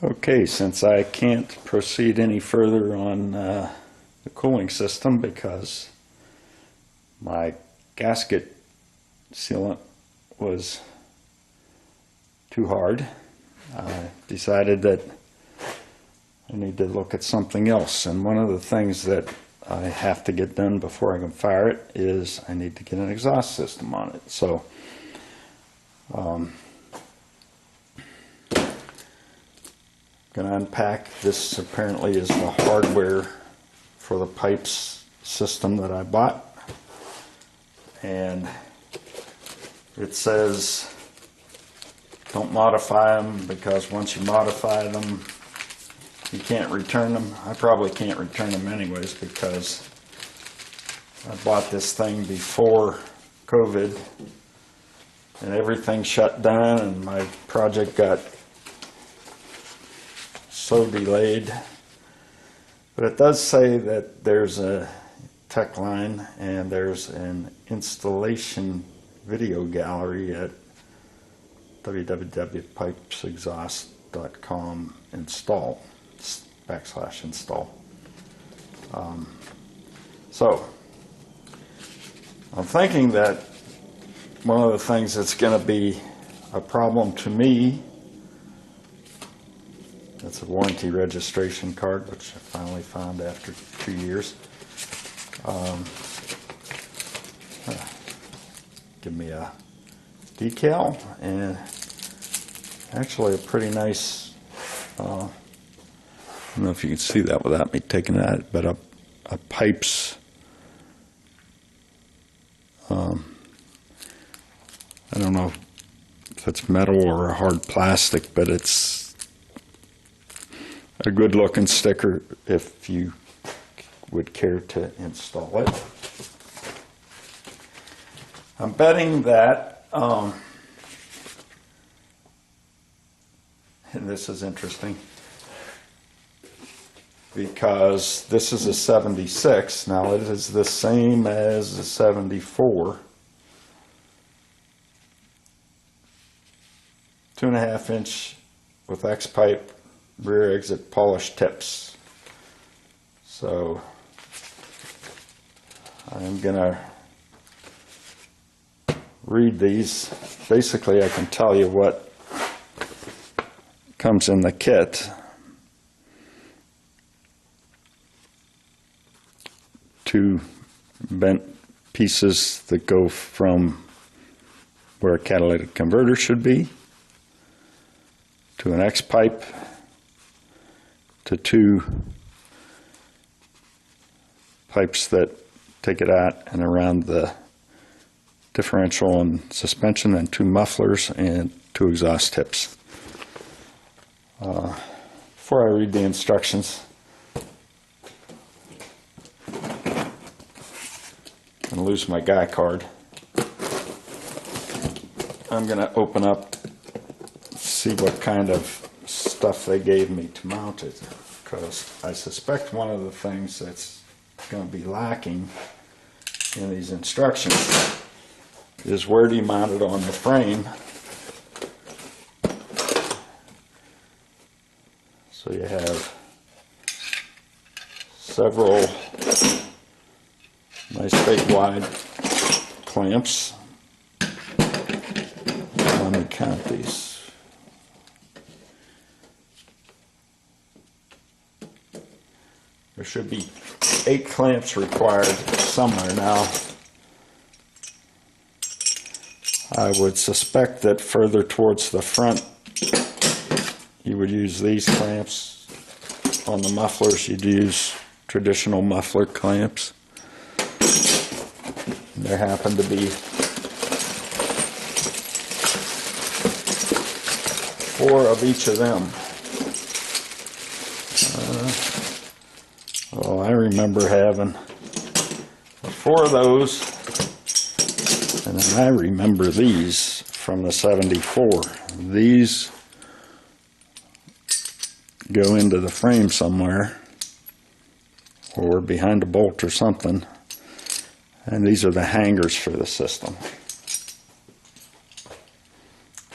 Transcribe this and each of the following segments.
Okay, since I can't proceed any further on the cooling system because my gasket sealant was too hard, I decided that I need to look at something else. And one of the things that I have to get done before I can fire it is I need to get an exhaust system on it. So going to unpack this. Apparently is the hardware for the Pypes system that I bought, and it says don't modify them because once you modify them you can't return them. I probably can't return them anyways because I bought this thing before COVID and everything shut down and my project got so delayed. But it does say that there's a tech line and there's an installation video gallery at www.pipesexhaust.com install /install. So I'm thinking that one of the things that's going to be a problem to me, that's a warranty registration card, which I finally found after 2 years. Give me a decal and actually a pretty nice, I don't know if you can see that without me taking that, but a Pypes, I don't know if it's metal or a hard plastic, but it's a good looking sticker if you would care to install it. I'm betting that, and this is interesting, because this is a 76. Now it is the same as a 74. 2.5 inch with X-pipe rear exit polished tips. So I'm gonna read these. Basically I can tell you what comes in the kit. 2 bent pieces that go from where a catalytic converter should be to an X-pipe to 2 pipes that take it out and around the differential and suspension, and 2 mufflers and 2 exhaust tips. Before I read the instructions, I'm going to lose my guy card. I'm going to open up, see what kind of stuff they gave me to mount it, because I suspect one of the things that's going to be lacking in these instructions is where do you mount it on the frame. So you have several nice big wide clamps. Let me count these. There should be 8 clamps required somewhere. Now, I would suspect that further towards the front you would use these clamps. On the mufflers you'd use traditional muffler clamps. There happen to be 4 of each of them. Well, I remember having 4 of those, and then I remember these from the 74. These go into the frame somewhere or behind a bolt or something, and these are the hangers for the system.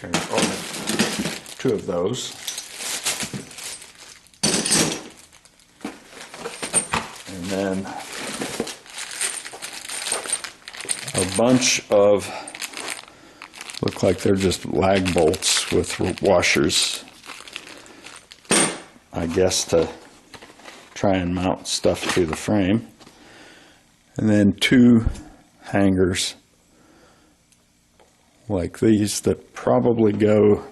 There's 2 of those. then a bunch of, look like they're just lag bolts with washers, I guess, to try and mount stuff to the frame. And then 2 hangers like these that probably go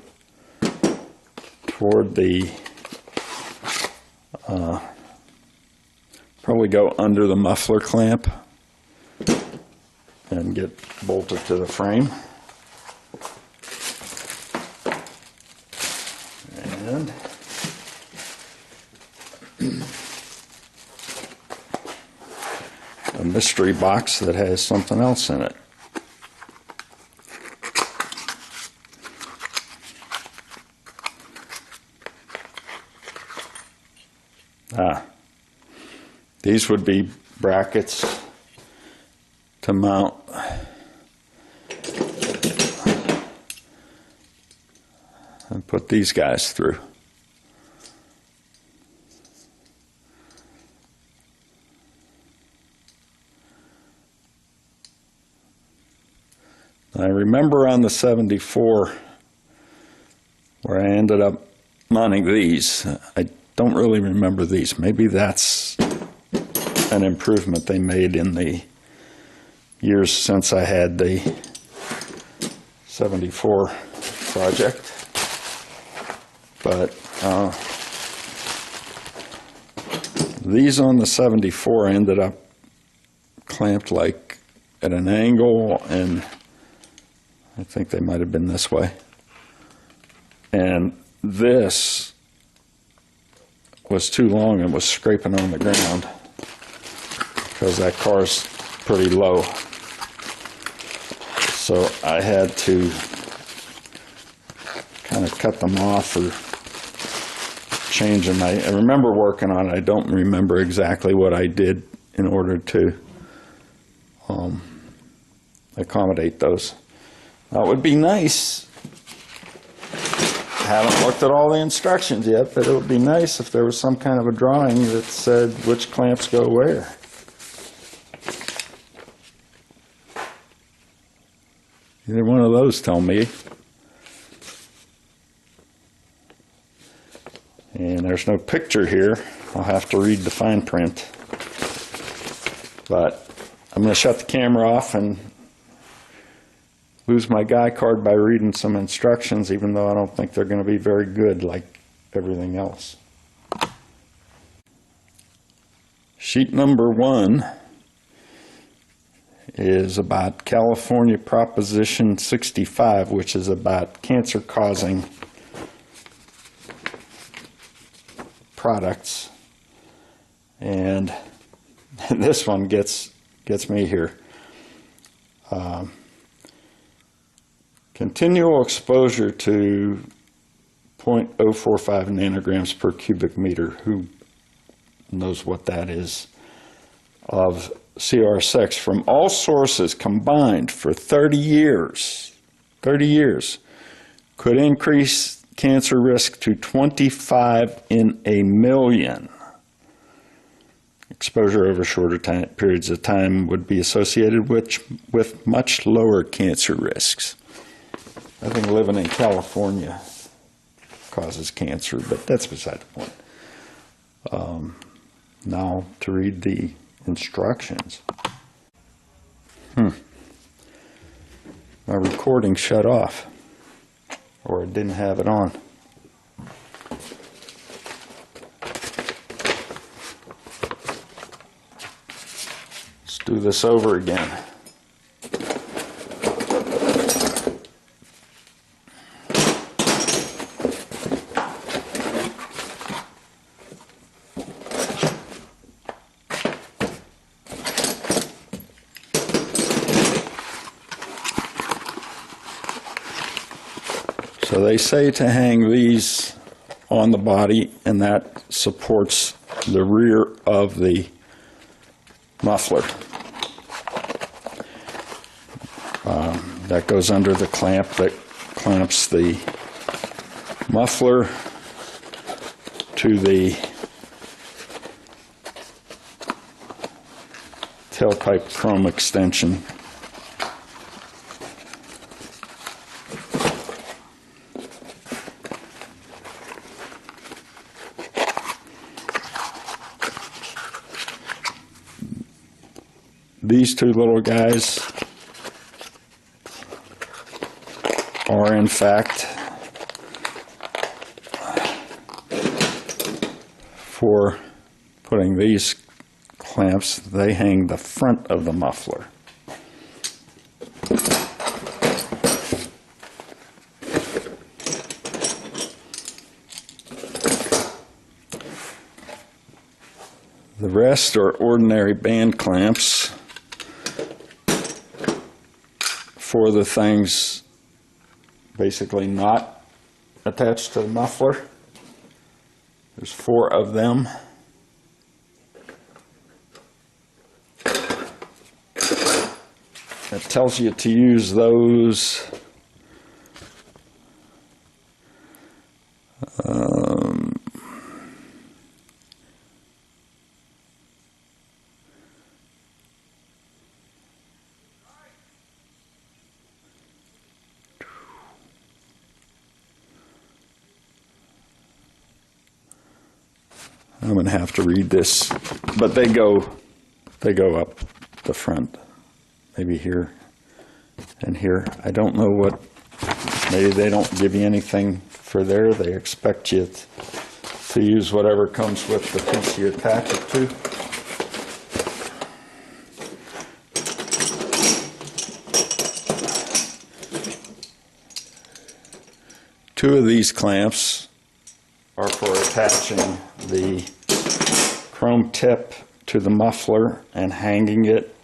toward the, probably go under the muffler clamp and get bolted to the frame. And a mystery box that has something else in it. These would be brackets to mount and put these guys through. I remember on the 74 where I ended up mounting these. I don't really remember these. Maybe that's an improvement they made in the years since I had the 74 project. But these on the 74 ended up clamped like at an angle, and I think they might have been this way. And this was too long and was scraping on the ground because that car's pretty low. So I had to kind of cut them off or change them. I remember working on it. I don't remember exactly what I did in order to accommodate those. Now, it would be nice, I haven't looked at all the instructions yet, but it would be nice if there was some kind of a drawing that said which clamps go where. Either one of those tell me. And there's no picture here. I'll have to read the fine print. But I'm going to shut the camera off and lose my guy card by reading some instructions, even though I don't think they're going to be very good like everything else. Sheet number 1 is about California Proposition 65, which is about cancer-causing products. And this one gets me here. Continual exposure to 0.045 nanograms per cubic meter, who knows what that is, of CR6 from all sources combined for 30 years, could increase cancer risk to 25 in a million. Exposure over shorter periods of time would be associated with much lower cancer risks. I think living in California causes cancer, but that's beside the point. Now to read the instructions. My recording shut off, or it didn't have it on. Let's do this over again. So they say to hang these on the body, and that supports the rear of the muffler. That goes under the clamp that clamps the muffler to the tailpipe chrome extension. These two little guys are in fact for putting these clamps. They hang the front of the muffler. The rest are ordinary band clamps for the things basically not attached to the muffler. There's 4 of them. It tells you to use those I'm going to have to read this, but they go up the front, maybe here and here. I don't know what, maybe they don't give you anything for there. They expect you to use whatever comes with the piece you attach it to. Two of these clamps are for attaching the chrome tip to the muffler and hanging it.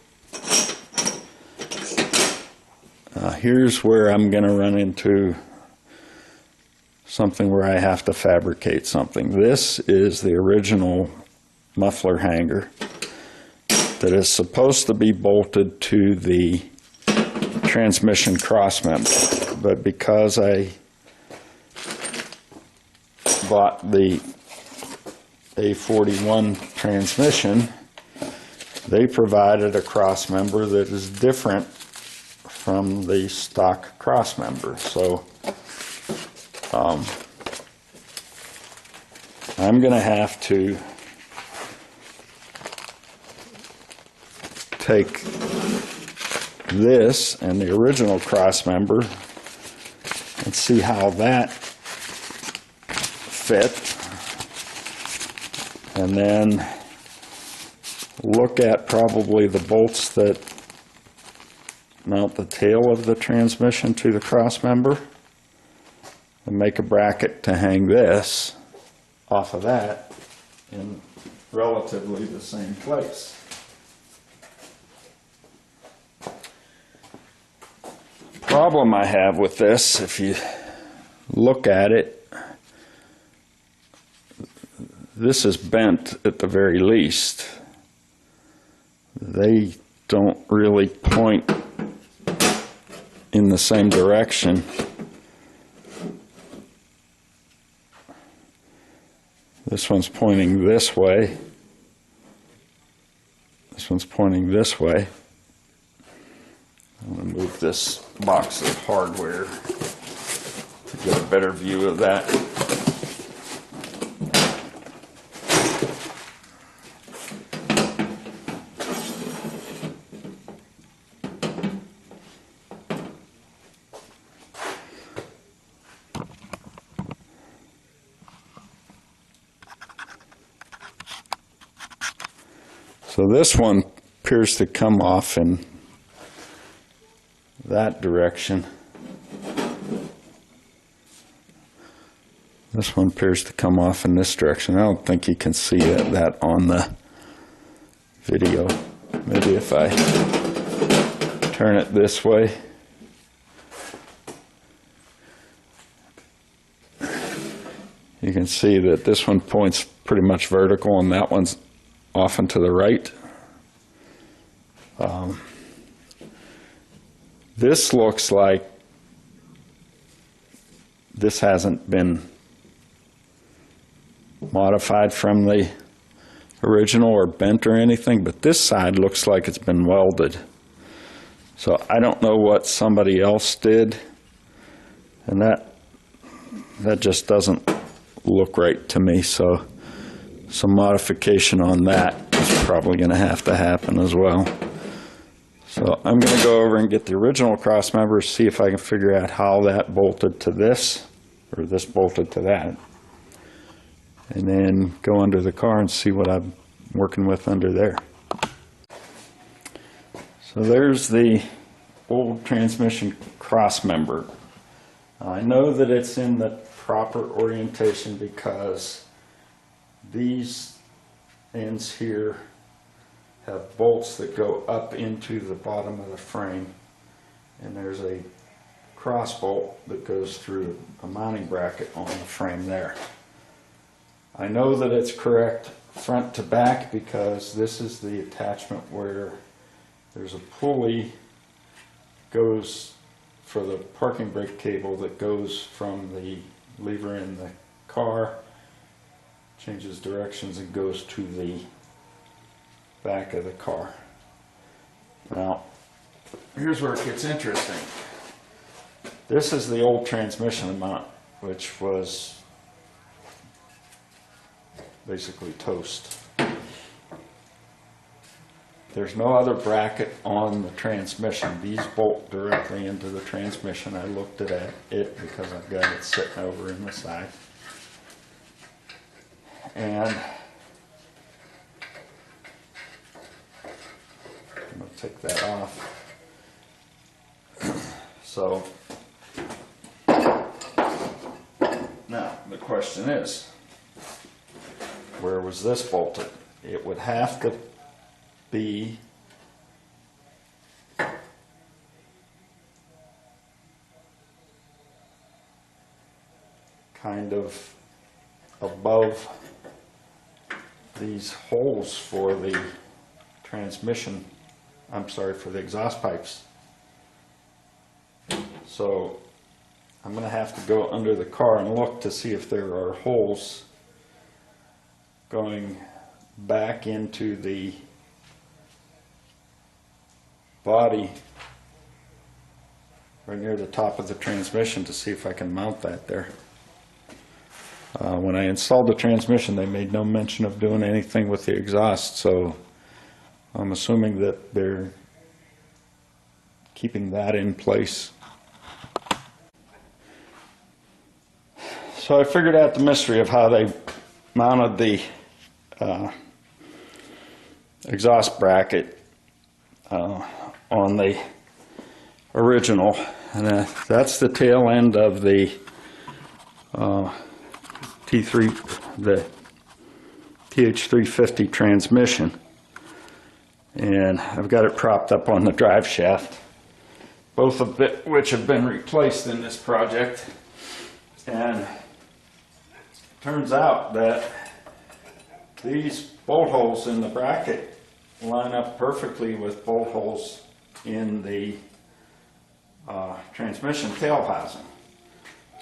Here's where I'm going to run into something where I have to fabricate something. This is the original muffler hanger that is supposed to be bolted to the transmission crossmember, but because I bought the A41 transmission, they provided a crossmember that is different from the stock crossmember. So I'm going to have to take this and the original crossmember and see how that fit, and then look at probably the bolts that mount the tail of the transmission to the crossmember and make a bracket to hang this off of that in relatively the same place. Problem I have with this, if you look at it, this is bent at the very least. They don't really point in the same direction. This one's pointing this way. This one's pointing this way. I'm going to move this box of hardware to get a better view of that. So this one appears to come off in that direction. This one appears to come off in this direction. I don't think you can see that on the video. Maybe if I turn it this way. You can see that this one points pretty much vertical and that one's off and to the right. This looks like this hasn't been modified from the original or bent or anything, but this side looks like it's been welded. So I don't know what somebody else did, and that just doesn't look right to me. So some modification on that is probably going to have to happen as well. So I'm going to go over and get the original cross members, see if I can figure out how that bolted to this, or this bolted to that, and then go under the car and see what I'm working with under there. So there's the old transmission cross member. I know that it's in the proper orientation because these ends here have bolts that go up into the bottom of the frame, and there's a cross bolt that goes through a mounting bracket on the frame there. I know that it's correct front to back because this is the attachment where there's a pulley goes for the parking brake cable that goes from the lever in the car, changes directions, and goes to the back of the car. Now, here's where it gets interesting. This is the old transmission mount, which was basically toast. There's no other bracket on the transmission. These bolt directly into the transmission. I looked at it because I've got it sitting over in the side. And I'm going to take that off. So now the question is, where was this bolted? It would have to be kind of above these holes for the transmission, for the exhaust pipes. So I'm going to have to go under the car and look to see if there are holes going back into the body right near the top of the transmission to see if I can mount that there. When I installed the transmission, they made no mention of doing anything with the exhaust, so I'm assuming that they're keeping that in place. So I figured out the mystery of how they mounted the exhaust bracket on the original, and that's the tail end of the the TH350 transmission, and I've got it propped up on the drive shaft, both of which have been replaced in this project. And it turns out that these bolt holes in the bracket line up perfectly with bolt holes in the transmission tail housing.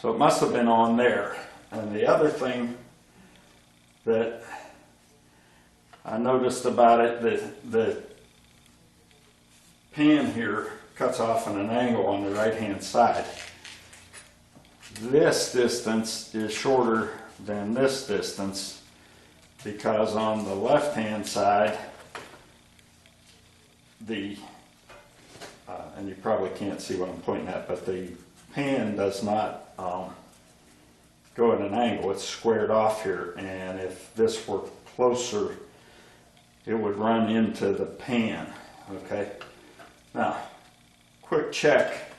So it must have been on there. And the other thing that I noticed about it, the pan here cuts off at an angle on the right hand side. This distance is shorter than this distance because on the left hand side, and you probably can't see what I'm pointing at, but the pan does not go at an angle. It's squared off here, and if this were closer, it would run into the pan. Okay, now quick check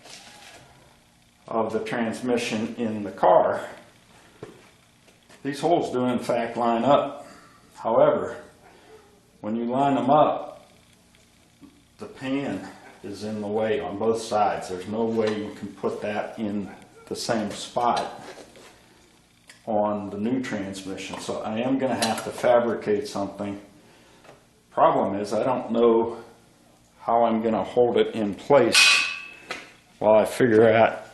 of the transmission in the car. These holes do in fact line up. However, when you line them up, the pan is in the way on both sides. There's no way you can put that in the same spot on the new transmission. So I am going to have to fabricate something. Problem is, I don't know how I'm going to hold it in place while I figure out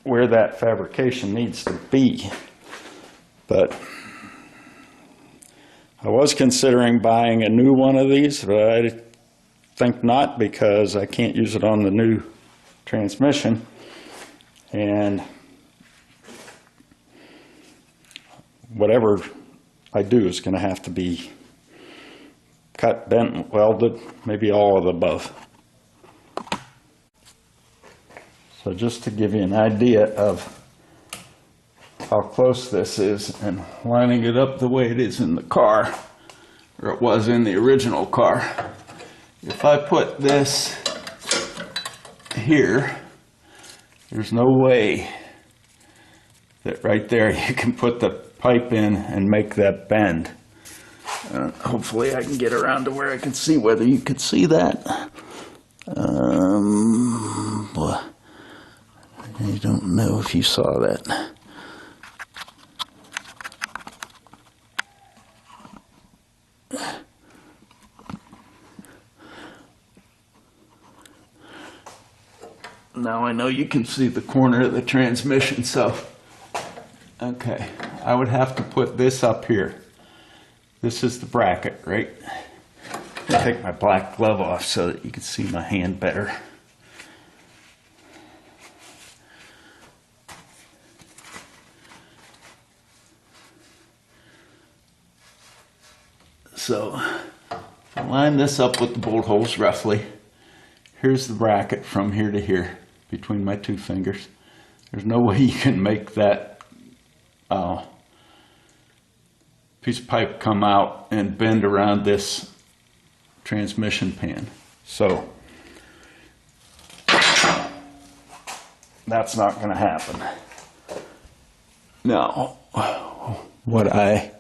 where that fabrication needs to be. But I was considering buying a new one of these, but I think not, because I can't use it on the new transmission. And whatever I do is going to have to be cut, bent, welded, maybe all of the above. So just to give you an idea of how close this is, and lining it up the way it is in the car, or it was in the original car. If I put this here, there's no way that right there you can put the pipe in and make that bend. Hopefully I can get around to where I can see whether you can see that. I don't know if you saw that. Now I know you can see the corner of the transmission, so okay, I would have to put this up here. This is the bracket, right? I'll take my black glove off so that you can see my hand better. So line this up with the bolt holes roughly. Here's the bracket from here to here between my two fingers. There's no way you can make that piece of pipe come out and bend around this transmission pan. So that's not going to happen. Now, what I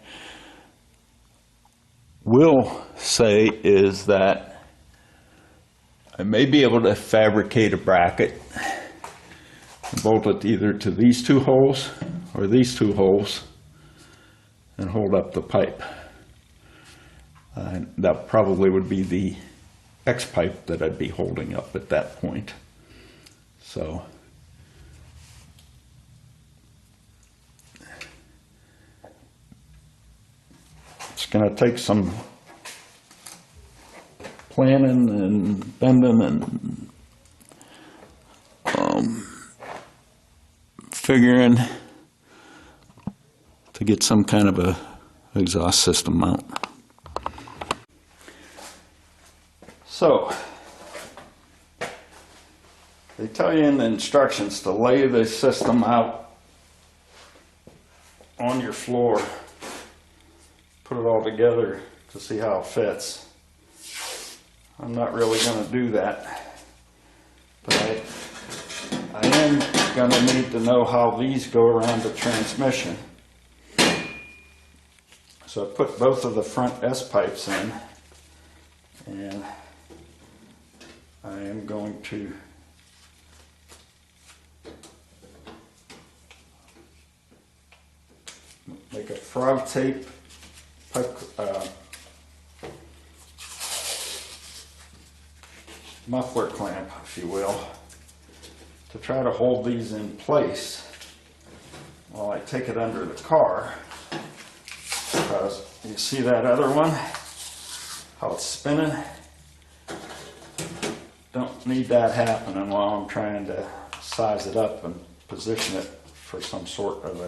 will say is that I may be able to fabricate a bracket and bolt it either to these two holes or these two holes and hold up the pipe. That probably would be the X pipe that I'd be holding up at that point. So it's going to take some planning and bending and figuring to get some kind of a exhaust system mount. So they tell you in the instructions to lay the system out on your floor, put it all together to see how it fits. I'm not really going to do that, but I am going to need to know how these go around the transmission. So I put both of the front S pipes in, and I am going to make a frog tape pipe, muffler clamp, if you will, to try to hold these in place while I take it under the car. Because you see that other one, how it's spinning? Don't need that happening while I'm trying to size it up and position it for some sort of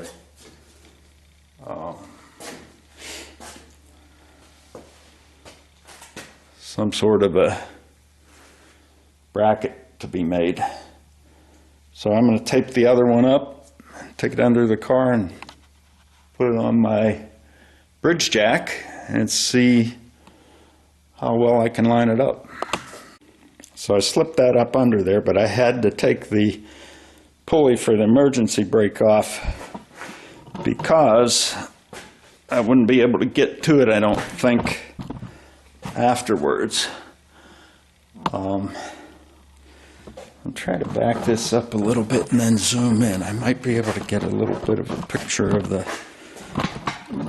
a bracket to be made. So I'm going to tape the other one up, take it under the car and put it on my bridge jack and see how well I can line it up. So I slipped that up under there, but I had to take the pulley for the emergency brake off because I wouldn't be able to get to it, I don't think, afterwards. I'll try to back this up a little bit and then zoom in. I might be able to get a little bit of a picture of the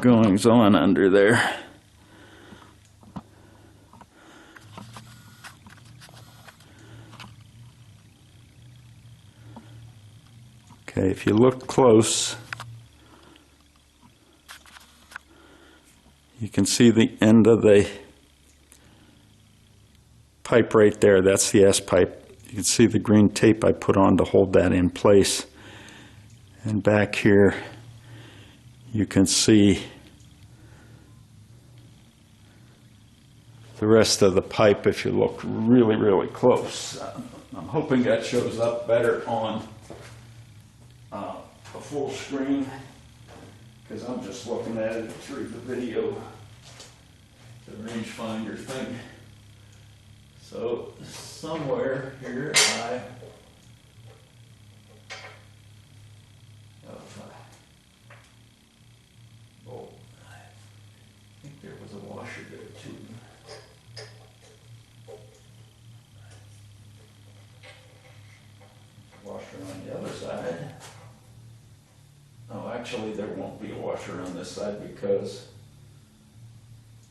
goings on under there. Okay, if you look close, You can see the end of the pipe right there. That's the S pipe. You can see the green tape I put on to hold that in place. And back here, you can see the rest of the pipe if you look really, really close. I'm hoping that shows up better on a full screen, because I'm just looking at it through the video, the rangefinder thing. So somewhere here I think there was a washer there too. Washer on the other side. Oh, actually there won't be a washer on this side because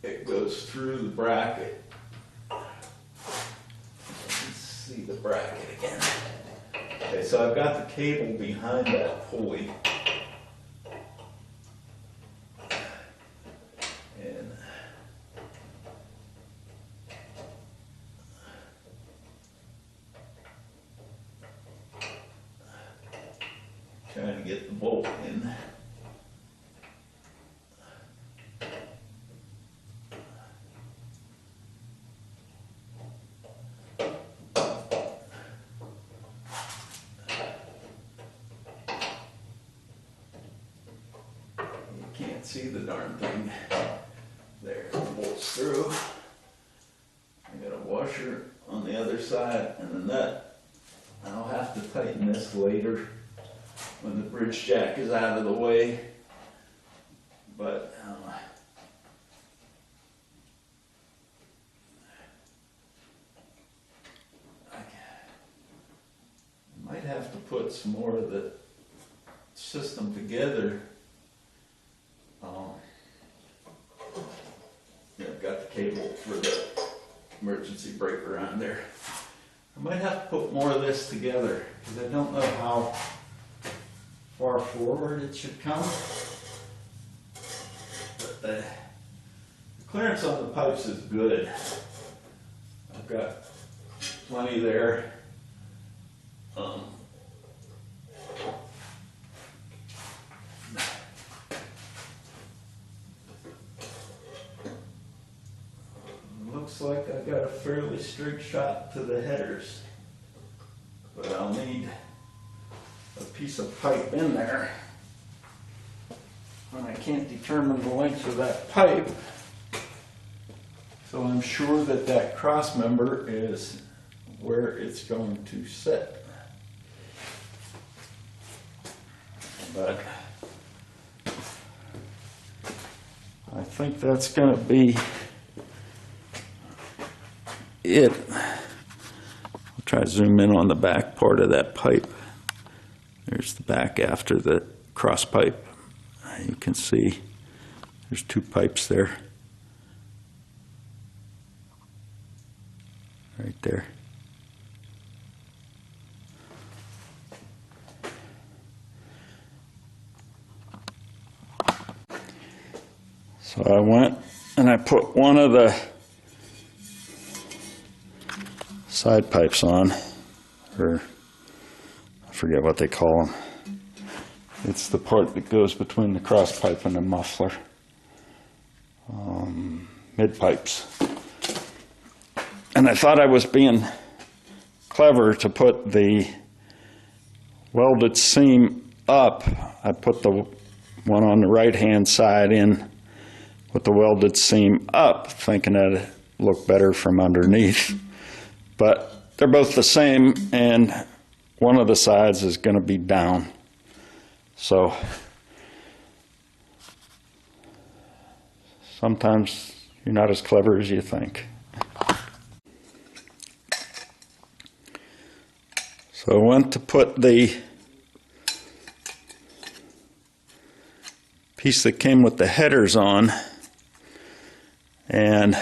it goes through the bracket. Let's see the bracket again. Okay, so I've got the cable behind that pulley. And trying to get the bolt in. You can't see the darn thing. There, it bolts through. I got a washer on the other side and a nut. I'll have to tighten this later when the bridge jack is out of the way, but I might have to put some more of the system together. Yeah, I've got the cable for the emergency breaker on there. I might have to put more of this together because I don't know how far forward it should come. But the clearance on the pipes is good. I've got plenty there. Looks like I got a fairly straight shot to the headers, but I'll need a piece of pipe in there, and I can't determine the length of that pipe, so I'm sure that that cross member is where it's going to sit. But I think that's going to be it. I'll try to zoom in on the back part of that pipe. There's the back after the cross pipe. You can see there's two pipes there. Right there. So I went and I put one of the side pipes on, or I forget what they call them. It's the part that goes between the cross pipe and the muffler. Mid pipes. And I thought I was being clever to put the welded seam up. I put the one on the right hand side in with the welded seam up, thinking that it'd look better from underneath. But they're both the same, and one of the sides is going to be down. So sometimes you're not as clever as you think. So I went to put the piece that came with the headers on, and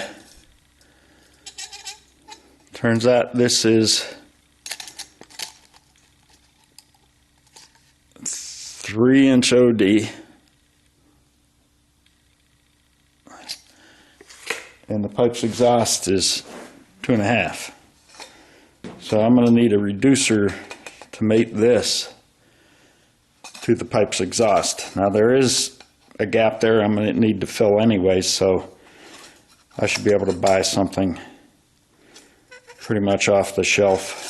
turns out this is 3-inch OD. and the Pypes exhaust is 2.5. So I'm going to need a reducer to mate this to the Pypes exhaust. Now there is a gap there I'm going to need to fill anyway, so I should be able to buy something pretty much off the shelf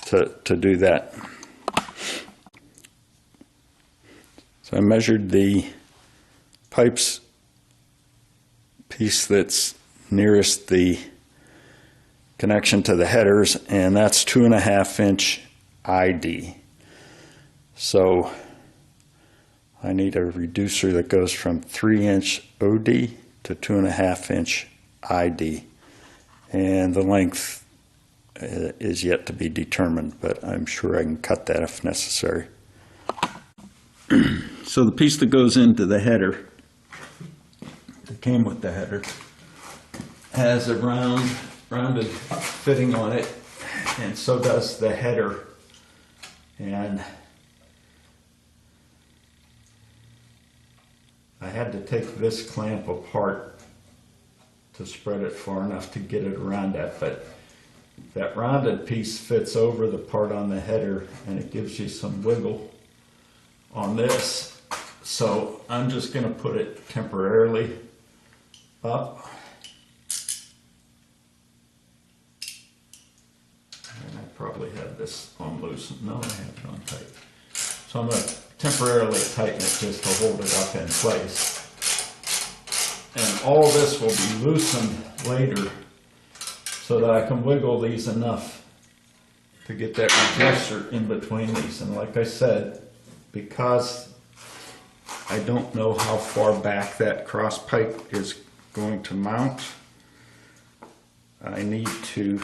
to do that. So I measured the Pypes piece that's nearest the connection to the headers, and that's 2.5 inch ID. So I need a reducer that goes from 3 inch OD to 2.5 inch ID, and the length is yet to be determined, but I'm sure I can cut that if necessary. So the piece that goes into the header, that came with the header, has a rounded fitting on it, and so does the header. And I had to take this clamp apart to spread it far enough to get it around that, but that rounded piece fits over the part on the header, and it gives you some wiggle on this. So I'm just going to put it temporarily up. And I probably have this on loose. No, I have it on tight. So I'm going to temporarily tighten it just to hold it up in place. And all this will be loosened later so that I can wiggle these enough to get that reducer in between these. And like I said, because I don't know how far back that cross pipe is going to mount, I need to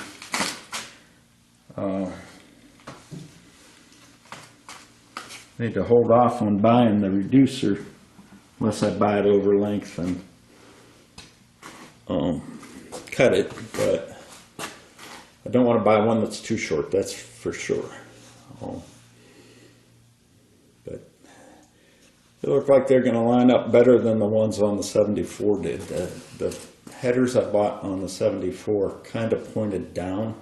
hold off on buying the reducer unless I buy it over length and cut it, but I don't want to buy one that's too short, that's for sure. But they look like they're going to line up better than the ones on the 74 did. The headers I bought on the 74 kind of pointed down,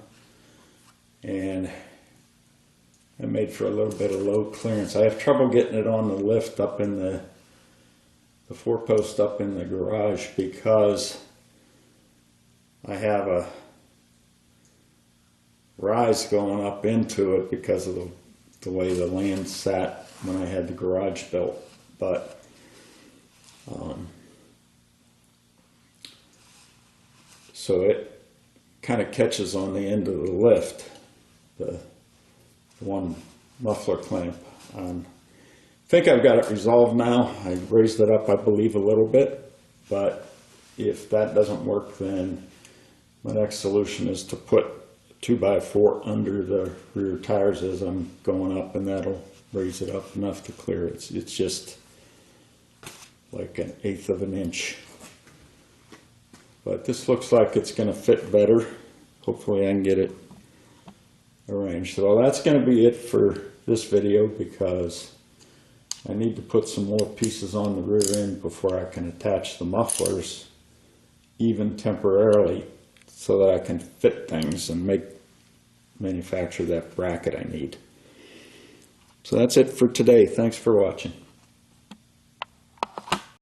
and it made for a little bit of low clearance. I have trouble getting it on the lift up in the 4-post up in the garage because I have a rise going up into it because of the way the land sat when I had the garage built. But so it kind of catches on the end of the lift, the one muffler clamp. I think I've got it resolved now. I raised it up, I believe, a little bit, but if that doesn't work, then my next solution is to put 2x4 under the rear tires as I'm going up, and that'll raise it up enough to clear it. It's just like 1/8 of an inch. But this looks like it's going to fit better. Hopefully I can get it arranged. So that's going to be it for this video, because I need to put some more pieces on the rear end before I can attach the mufflers, even temporarily, so that I can fit things and manufacture that bracket I need. So that's it for today. Thanks for watching.